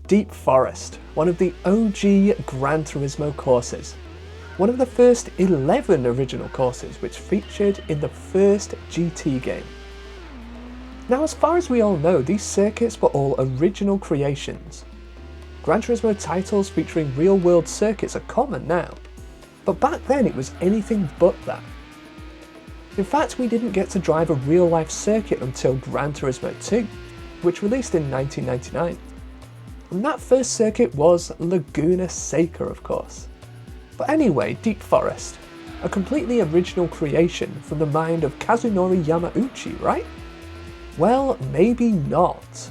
Deep Forest, one of the OG Gran Turismo courses. One of the first 11 original courses which featured in the first GT game. Now, as far as we all know, these circuits were all original creations. Gran Turismo titles featuring real-world circuits are common now, but back then it was anything but that. In fact, we didn't get to drive a real-life circuit until Gran Turismo 2, which released in 1999. And that first circuit was Laguna Seca, of course. But anyway, Deep Forest, a completely original creation from the mind of Kazunori Yamauchi, right? Well, maybe not.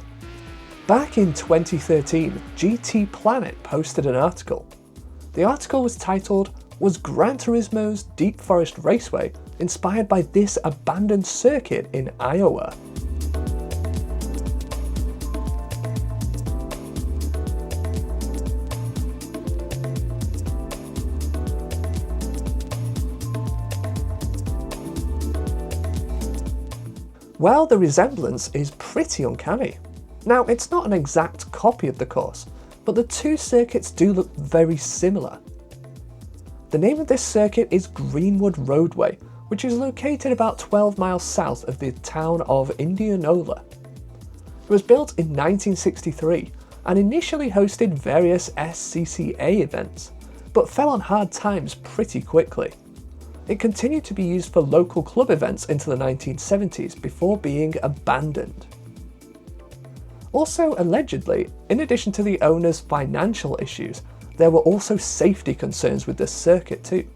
Back in 2013, GT Planet posted an article. The article was titled, "Was Gran Turismo's Deep Forest Raceway inspired by this abandoned circuit in Iowa?" Well, the resemblance is pretty uncanny. Now, it's not an exact copy of the course, but the two circuits do look very similar. The name of this circuit is Greenwood Roadway, which is located about 12 miles south of the town of Indianola. It was built in 1963 and initially hosted various SCCA events, but fell on hard times pretty quickly. It continued to be used for local club events into the 1970s before being abandoned. Also, allegedly, in addition to the owner's financial issues, there were also safety concerns with this circuit too.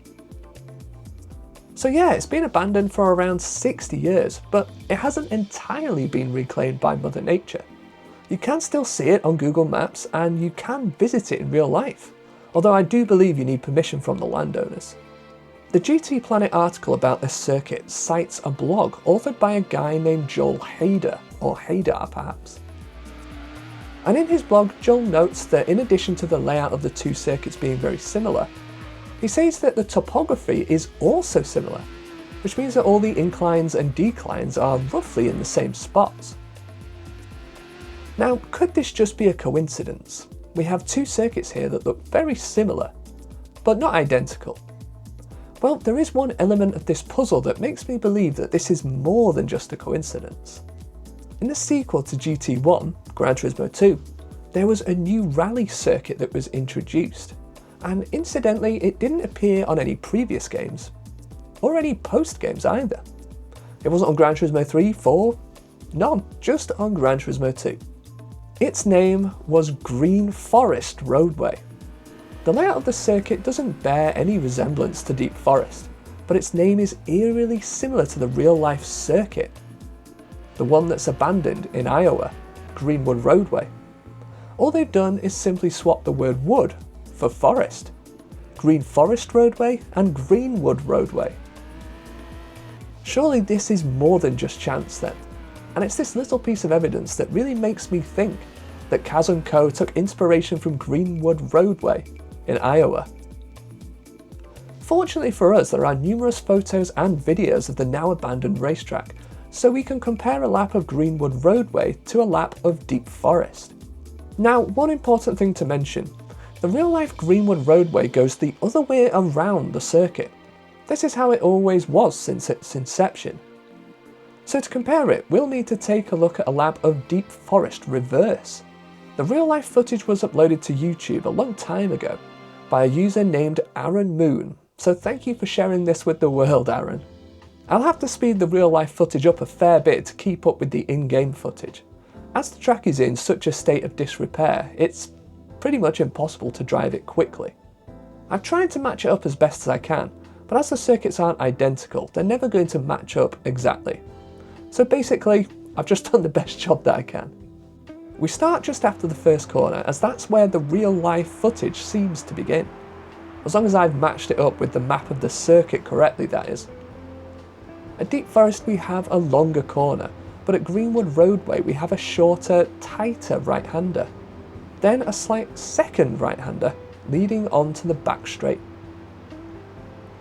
So yeah, it's been abandoned for around 60 years, but it hasn't entirely been reclaimed by Mother Nature. You can still see it on Google Maps and you can visit it in real life, although I do believe you need permission from the landowners. The GT Planet article about this circuit cites a blog authored by a guy named Joel Hader, or Hader perhaps. And in his blog, Joel notes that in addition to the layout of the two circuits being very similar, he says that the topography is also similar, which means that all the inclines and declines are roughly in the same spots. Now, could this just be a coincidence? We have two circuits here that look very similar, but not identical. Well, there is one element of this puzzle that makes me believe that this is more than just a coincidence. In the sequel to GT1, Gran Turismo 2, there was a new rally circuit that was introduced, and incidentally it didn't appear on any previous games, or any post games either. It wasn't on Gran Turismo 3, 4, none, just on Gran Turismo 2. Its name was Green Forest Roadway. The layout of the circuit doesn't bear any resemblance to Deep Forest, but its name is eerily similar to the real-life circuit, the one that's abandoned in Iowa, Greenwood Roadway. All they've done is simply swap the word wood for forest. Green Forest Roadway and Greenwood Roadway. Surely this is more than just chance then, and it's this little piece of evidence that really makes me think that Kaz & Co took inspiration from Greenwood Roadway in Iowa. Fortunately for us, there are numerous photos and videos of the now abandoned racetrack, so we can compare a lap of Greenwood Roadway to a lap of Deep Forest. Now, one important thing to mention, the real-life Greenwood Roadway goes the other way around the circuit. This is how it always was since its inception. So to compare it, we'll need to take a look at a lap of Deep Forest reverse. The real-life footage was uploaded to YouTube a long time ago by a user named Aaron Moon, so thank you for sharing this with the world, Aaron. I'll have to speed the real-life footage up a fair bit to keep up with the in-game footage. As the track is in such a state of disrepair, it's pretty much impossible to drive it quickly. I've tried to match it up as best as I can, but as the circuits aren't identical, they're never going to match up exactly. So basically, I've just done the best job that I can. We start just after the first corner, as that's where the real-life footage seems to begin. As long as I've matched it up with the map of the circuit correctly, that is. At Deep Forest we have a longer corner, but at Greenwood Roadway we have a shorter, tighter right-hander. Then a slight second right-hander, leading on to the back straight.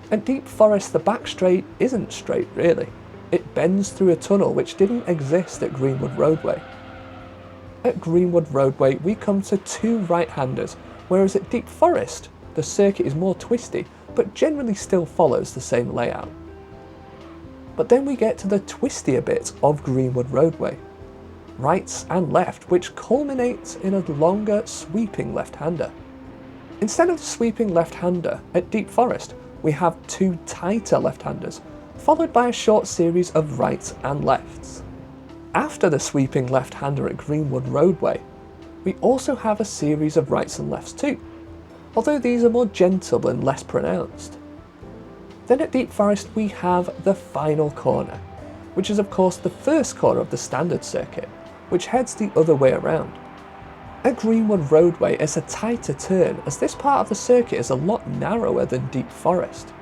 At Deep Forest the back straight isn't straight really. It bends through a tunnel which didn't exist at Greenwood Roadway. At Greenwood Roadway we come to 2 right-handers, whereas at Deep Forest the circuit is more twisty but generally still follows the same layout. But then we get to the twistier bit of Greenwood Roadway, rights and left, which culminates in a longer sweeping left-hander. Instead of the sweeping left-hander at Deep Forest, we have 2 tighter left-handers, followed by a short series of rights and lefts. After the sweeping left-hander at Greenwood Roadway, we also have a series of rights and lefts too, although these are more gentle and less pronounced. Then at Deep Forest we have the final corner, which is of course the first corner of the standard circuit, which heads the other way around. At Greenwood Roadway it's a tighter turn, as this part of the circuit is a lot narrower than Deep Forest.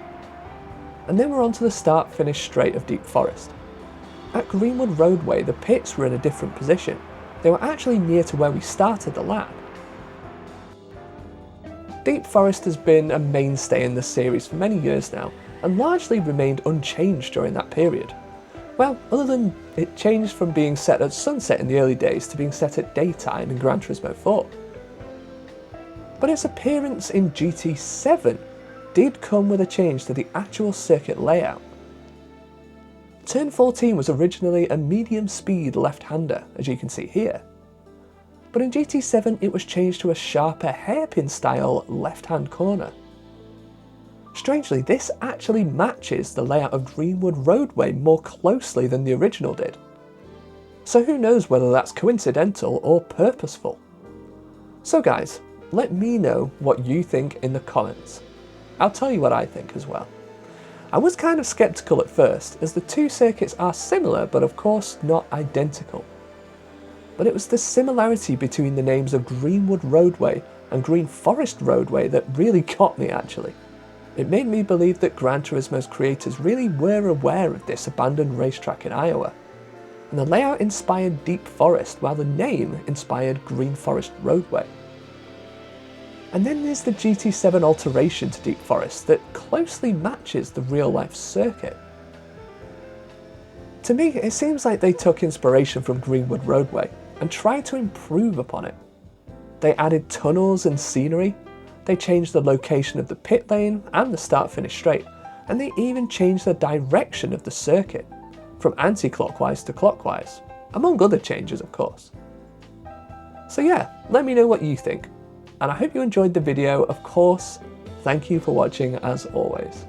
And then we're on to the start-finish straight of Deep Forest. At Greenwood Roadway the pits were in a different position. They were actually near to where we started the lap. Deep Forest has been a mainstay in the series for many years now, and largely remained unchanged during that period. Well, other than it changed from being set at sunset in the early days to being set at daytime in Gran Turismo 4. But its appearance in GT7 did come with a change to the actual circuit layout. Turn 14 was originally a medium speed left-hander, as you can see here. But in GT7 it was changed to a sharper hairpin style left-hand corner. Strangely, this actually matches the layout of Greenwood Roadway more closely than the original did. So who knows whether that's coincidental or purposeful. So guys, let me know what you think in the comments. I'll tell you what I think as well. I was kind of skeptical at first, as the 2 circuits are similar but of course not identical. But it was the similarity between the names of Greenwood Roadway and Green Forest Roadway that really got me actually. It made me believe that Gran Turismo's creators really were aware of this abandoned racetrack in Iowa. And the layout inspired Deep Forest, while the name inspired Green Forest Roadway. And then there's the GT7 alteration to Deep Forest that closely matches the real-life circuit. To me, it seems like they took inspiration from Greenwood Roadway and tried to improve upon it. They added tunnels and scenery, they changed the location of the pit lane and the start-finish straight, and they even changed the direction of the circuit, from anti-clockwise to clockwise, among other changes of course. So yeah, let me know what you think, and I hope you enjoyed the video. Of course, thank you for watching as always.